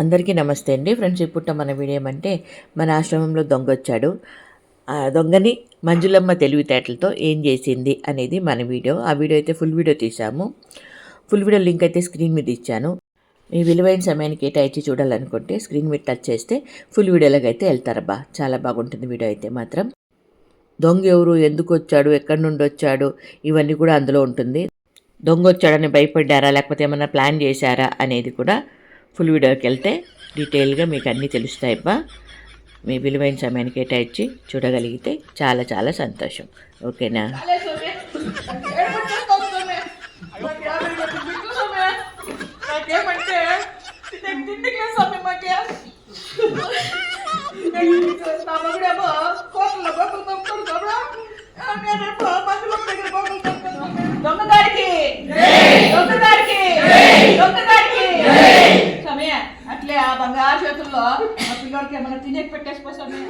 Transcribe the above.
అందరికీ నమస్తే అండి ఫ్రెండ్స్. ఇప్పుడు మన వీడియో ఏమంటే మన ఆశ్రమంలో దొంగ వచ్చాడు. ఆ దొంగని మంజులమ్మ తెలివితేటలతో ఏం చేసింది అనేది మన వీడియో. ఆ వీడియో అయితే ఫుల్ వీడియో తీసాము. ఫుల్ వీడియో లింక్ అయితే స్క్రీన్ మీద ఇచ్చాను. మీ విలువైన సమయానికి కేటాయించి చూడాలనుకుంటే స్క్రీన్ మీద టచ్ చేస్తే ఫుల్ వీడియోలోకి అయితే వెళ్తారబ్బా. చాలా బాగుంటుంది వీడియో అయితే మాత్రం. దొంగ ఎవరు, ఎందుకు వచ్చాడు, ఎక్కడి నుండి వచ్చాడు, ఇవన్నీ కూడా అందులో ఉంటుంది. దొంగ వచ్చాడని భయపడ్డారా, లేకపోతే ఏమైనా ప్లాన్ చేశారా అనేది కూడా ఫుల్ వీడియోకి వెళ్తే డీటెయిల్గా మీకు అన్నీ తెలుస్తాయబ్బా. మీ విలువైన సమయాన్ని కేటాయించి చూడగలిగితే చాలా చాలా సంతోషం. ఓకేనా? అట్లే ఆ బంగారు చేతుల్లో మా పిల్లలకి ఏమైనా తినేకి పెట్టేసిపోతామే.